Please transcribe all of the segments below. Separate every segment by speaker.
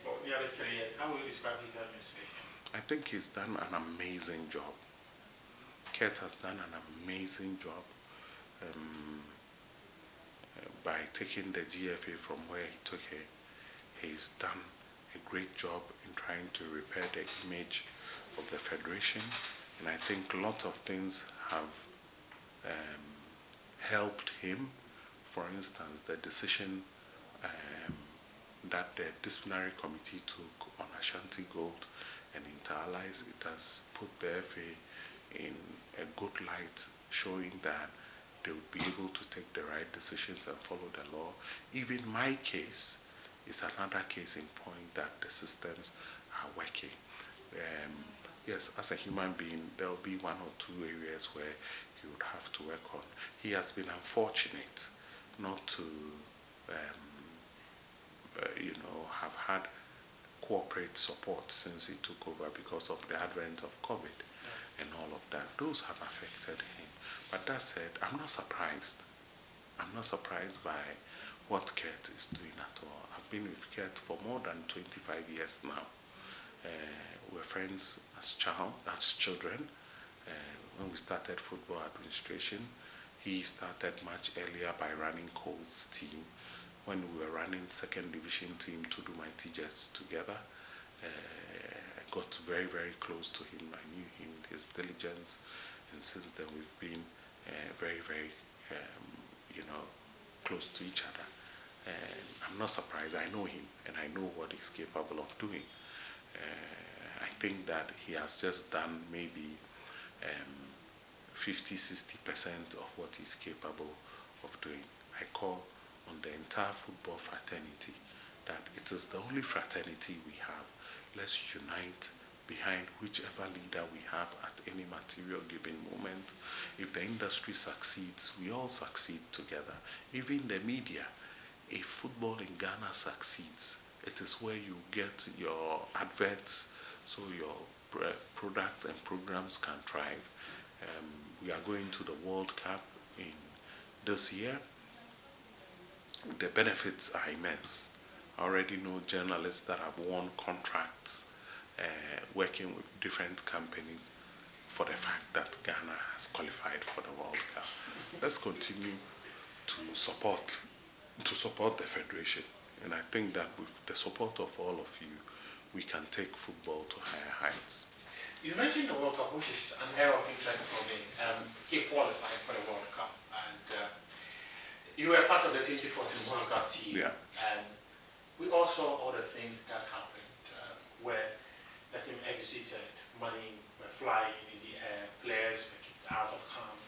Speaker 1: for nearly 3 years. How will you describe his administration?
Speaker 2: I think he's done an amazing job. Kurt has done an amazing job by taking the GFA from where he took it. He's done a great job in trying to repair the image of the Federation, and I think lots of things have helped him. For instance, the decision that the disciplinary committee took on Ashanti Gold and Interallies, it has put the FA in a good light, showing that they would be able to take the right decisions and follow the law. Even my case is another case in point that the systems are working. Yes, as a human being, there will be one or two areas where he would have to work on. He has been unfortunate not to, have had corporate support since he took over because of the advent of COVID and all of that. Those have affected him. But that said, I'm not surprised. I'm not surprised by what Kurt is doing at all. I've been with Kurt for more than 25 years now. We're friends as children. When we started football administration, he started much earlier by running Cole's team. When we were running second division team to do my Jets together, I got very, very close to him. I knew him, his diligence, and since then we've been very, very, close to each other. I'm not surprised. I know him, and I know what he's capable of doing. I think that he has just done maybe 50–60% of what he's capable of doing. I call on the entire football fraternity that it is the only fraternity we have. Let's unite behind whichever leader we have at any material given moment. If the industry succeeds, we all succeed together. Even the media. If football in Ghana succeeds, it is where you get your adverts, so your products and programs can thrive. We are going to the World Cup in this year. The benefits are immense. I already know journalists that have won contracts working with different companies for the fact that Ghana has qualified for the World Cup. Let's continue to support the Federation. And I think that with the support of all of you, we can take football to higher heights.
Speaker 1: You mentioned the World Cup, which is an area of interest for me. He qualified for the World Cup, and you were part of the 2014 World Cup team.
Speaker 2: Yeah.
Speaker 1: And we all saw all the things that happened, where the team exited, money were flying in the air, players were kicked out of camp.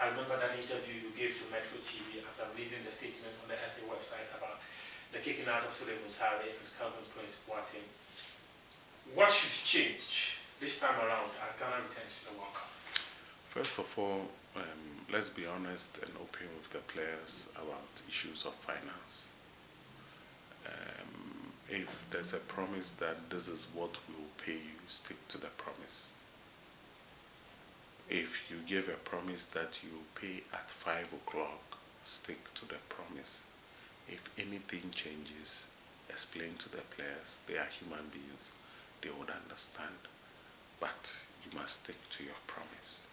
Speaker 1: I remember that interview you gave to Metro TV after releasing the statement on the FA website about the kicking out of Suleiman Tare and Calvin Prince Boateng. What should change this time around as Ghana returns to the World Cup?
Speaker 2: First of all, let's be honest and open with the players about issues of finance. If there's a promise that this is what we will pay you, stick to the promise. If you give a promise that you will pay at 5 o'clock, stick to the promise. If anything changes, explain to the players. They are human beings. They would understand. But you must stick to your promise.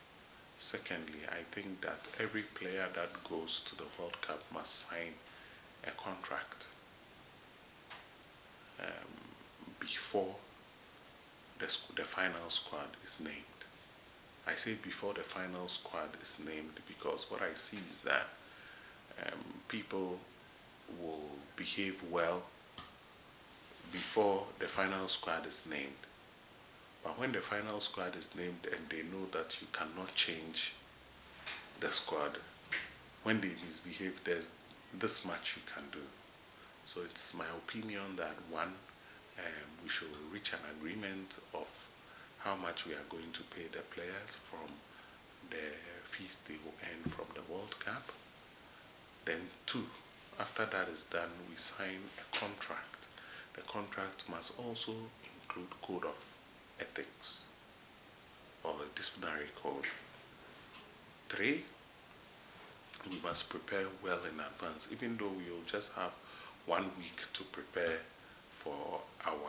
Speaker 2: Secondly, I think that every player that goes to the World Cup must sign a contract before the final squad is named. I say before the final squad is named because what I see is that people will behave well before the final squad is named. But when the final squad is named and they know that you cannot change the squad, when they misbehave, there's this much you can do. So it's my opinion that one, we should reach an agreement of how much we are going to pay the players from the fees they will earn from the World Cup. Then 2, after that is done, we sign a contract. The contract must also include code of ethics or a disciplinary code. 3, we must prepare well in advance, even though we will just have 1 week to prepare for our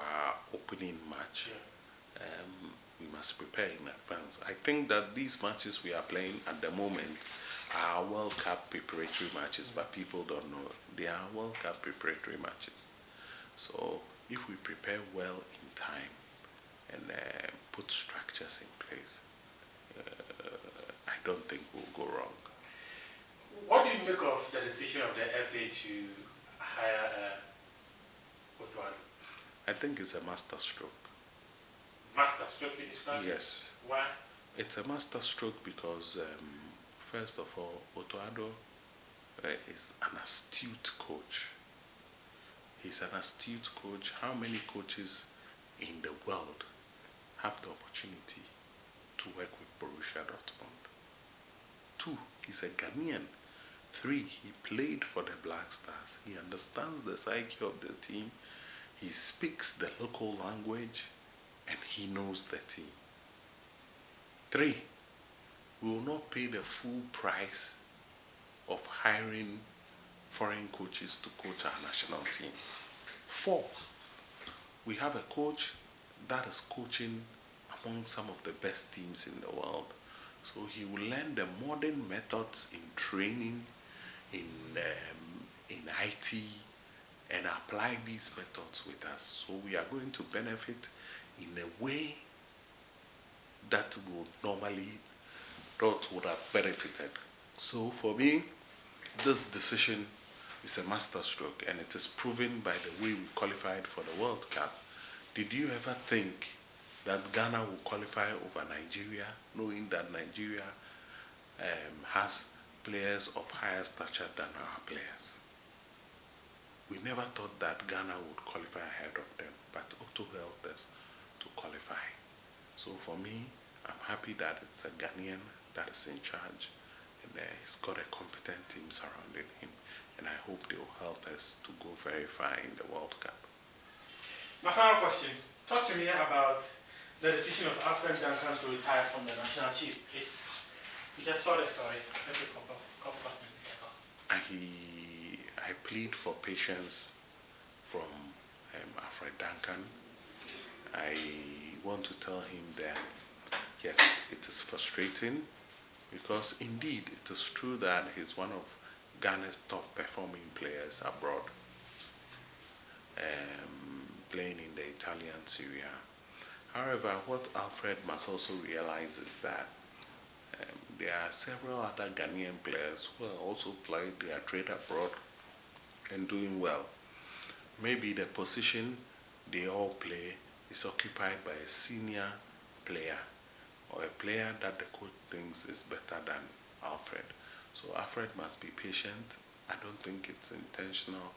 Speaker 2: opening match.
Speaker 1: Yeah.
Speaker 2: We must prepare in advance. I think that these matches we are playing at the moment are World Cup preparatory matches, but people don't know they are World Cup preparatory matches. So if we prepare well in time and put structures in place, I don't think we'll go wrong.
Speaker 1: What do you make of the decision of the FA to hire Otto Addo?
Speaker 2: I think it's a master stroke.
Speaker 1: Master stroke, you describe?
Speaker 2: Yes.
Speaker 1: Why?
Speaker 2: It's a master stroke because, first of all, Otto Addo is an astute coach. He's an astute coach. How many coaches in the world have the opportunity to work with Borussia Dortmund? 2, he's a Ghanaian. 3, he played for the Black Stars. He understands the psyche of the team. He speaks the local language and he knows the team. 3, we will not pay the full price of hiring foreign coaches to coach our national teams. 4, we have a coach that is coaching among some of the best teams in the world. So he will learn the modern methods in training, in IT, and apply these methods with us. So we are going to benefit in a way that would normally not would have benefited. So for me, this decision is a master stroke, and it is proven by the way we qualified for the World Cup. Did you ever think that Ghana will qualify over Nigeria, knowing that Nigeria has players of higher stature than our players? We never thought that Ghana would qualify ahead of them, but Otto helped us to qualify. So for me, I'm happy that it's a Ghanaian that is in charge, and he's got a competent team surrounding him, and I hope they will help us to go very far in the World Cup.
Speaker 1: My final question, talk to me about the decision of Alfred Duncan to retire from the national team. You just saw the story a couple of minutes ago.
Speaker 2: I plead for patience from Alfred Duncan. I want to tell him that, yes, it is frustrating because indeed it is true that he's one of Ghana's top performing players abroad, playing in the Italian Serie A. However, what Alfred must also realize is that there are several other Ghanaian players who are also playing their trade abroad and doing well. Maybe the position they all play is occupied by a senior player or a player that the coach thinks is better than Alfred. So Alfred must be patient. I don't think it's intentional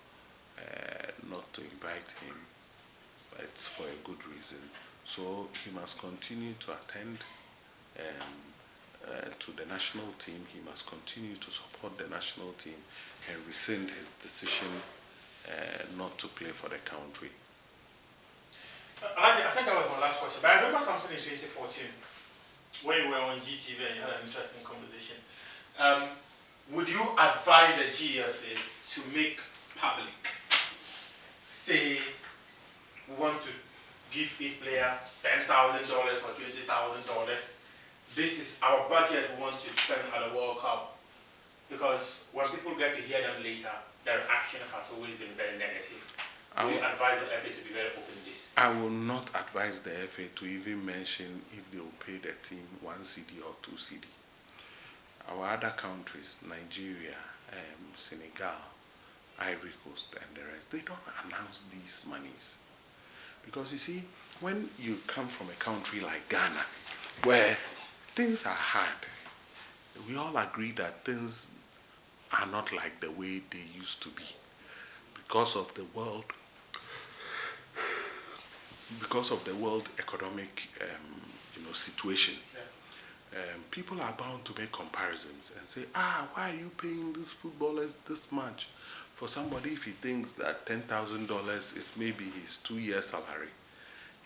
Speaker 2: not to invite him. It's for a good reason. So he must continue to attend to the national team. He must continue to support the national team and rescind his decision not to play for the country.
Speaker 1: I think that was my last question, but I remember something in 2014 when you were on GTV and you had an interesting conversation. Would you advise the GFA to make public, say, we want to give each player $10,000 or $20,000? This is our budget we want to spend at the World Cup. Because when people get to hear them later, their reaction has always been very negative. Will you advise the FA to be very open in this?
Speaker 2: I will not advise the FA to even mention if they will pay the team 1 CD or 2 CD. Our other countries, Nigeria, Senegal, Ivory Coast, and the rest, they don't announce these monies. Because you see, when you come from a country like Ghana, where things are hard, we all agree that things are not like the way they used to be because of the world economic situation. People are bound to make comparisons and say, why are you paying these footballers this much? For somebody, if he thinks that $10,000 is maybe his 2-year salary,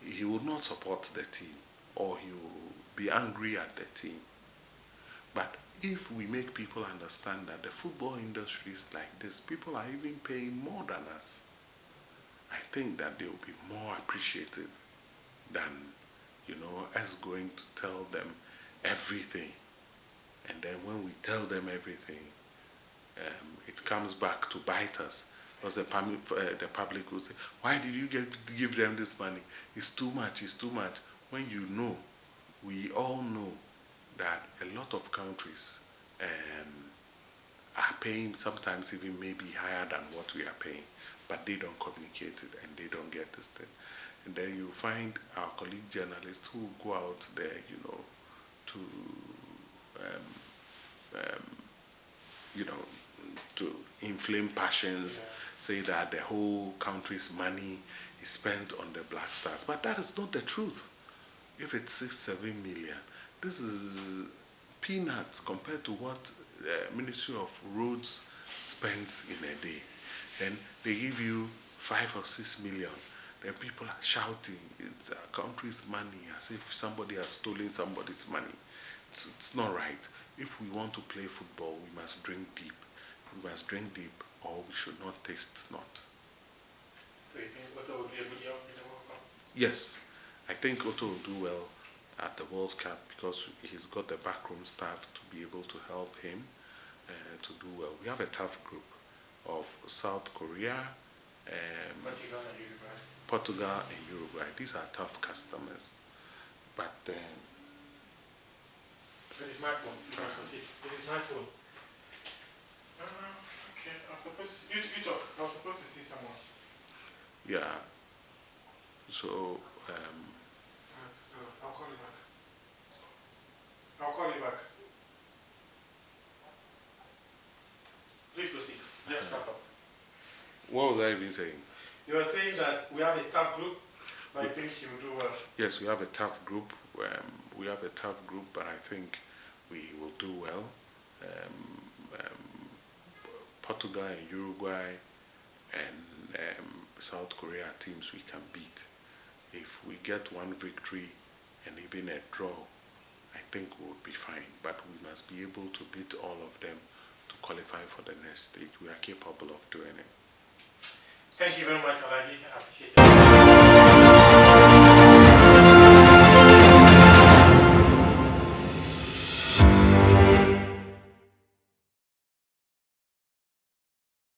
Speaker 2: he will not support the team, or he will be angry at the team. But if we make people understand that the football industry is like this, people are even paying more than us, I think that they will be more appreciative than, you know, us going to tell them everything. And then when we tell them everything, it comes back to bite us. Because the public will say, why did you give them this money? It's too much, it's too much. When you know, we all know that a lot of countries are paying sometimes even maybe higher than what we are paying, but they don't communicate it and they don't get this thing. And then you find our colleague journalists who go out there, you know, to you know, to inflame passions, say that the whole country's money is spent on the Black Stars. But that is not the truth. If it's 6-7 million, this is peanuts compared to what the Ministry of Roads spends in a day. Then they give you 5 or 6 million. Then people are shouting, it's our country's money, as if somebody has stolen somebody's money. It's not right. If we want to play football, we must drink deep. We must drink deep, or we should not taste not.
Speaker 1: So you think Otto will do a good job in the World Cup?
Speaker 2: Yes, I think Otto will do well at the World Cup because he's got the backroom staff to be able to help him to do well. We have a tough group of South Korea, Portugal and Uruguay. These are tough customers. But
Speaker 1: It is my phone. You can proceed. It is my phone. Okay, I'm supposed to, you talk. I was supposed to see someone.
Speaker 2: yeah, so
Speaker 1: So I'll call you back. I'll call you back. Please proceed. Just wrap up.
Speaker 2: what was I even saying?
Speaker 1: You were saying that we have a tough group, but I think you will do well.
Speaker 2: Yes, we have a tough group. But I think we will do well. Portugal and Uruguay and South Korea teams we can beat. If we get one victory and even a draw, I think we'll be fine. But we must be able to beat all of them to qualify for the next stage. We are capable of doing it.
Speaker 1: Thank you very much, Alaji. I appreciate it.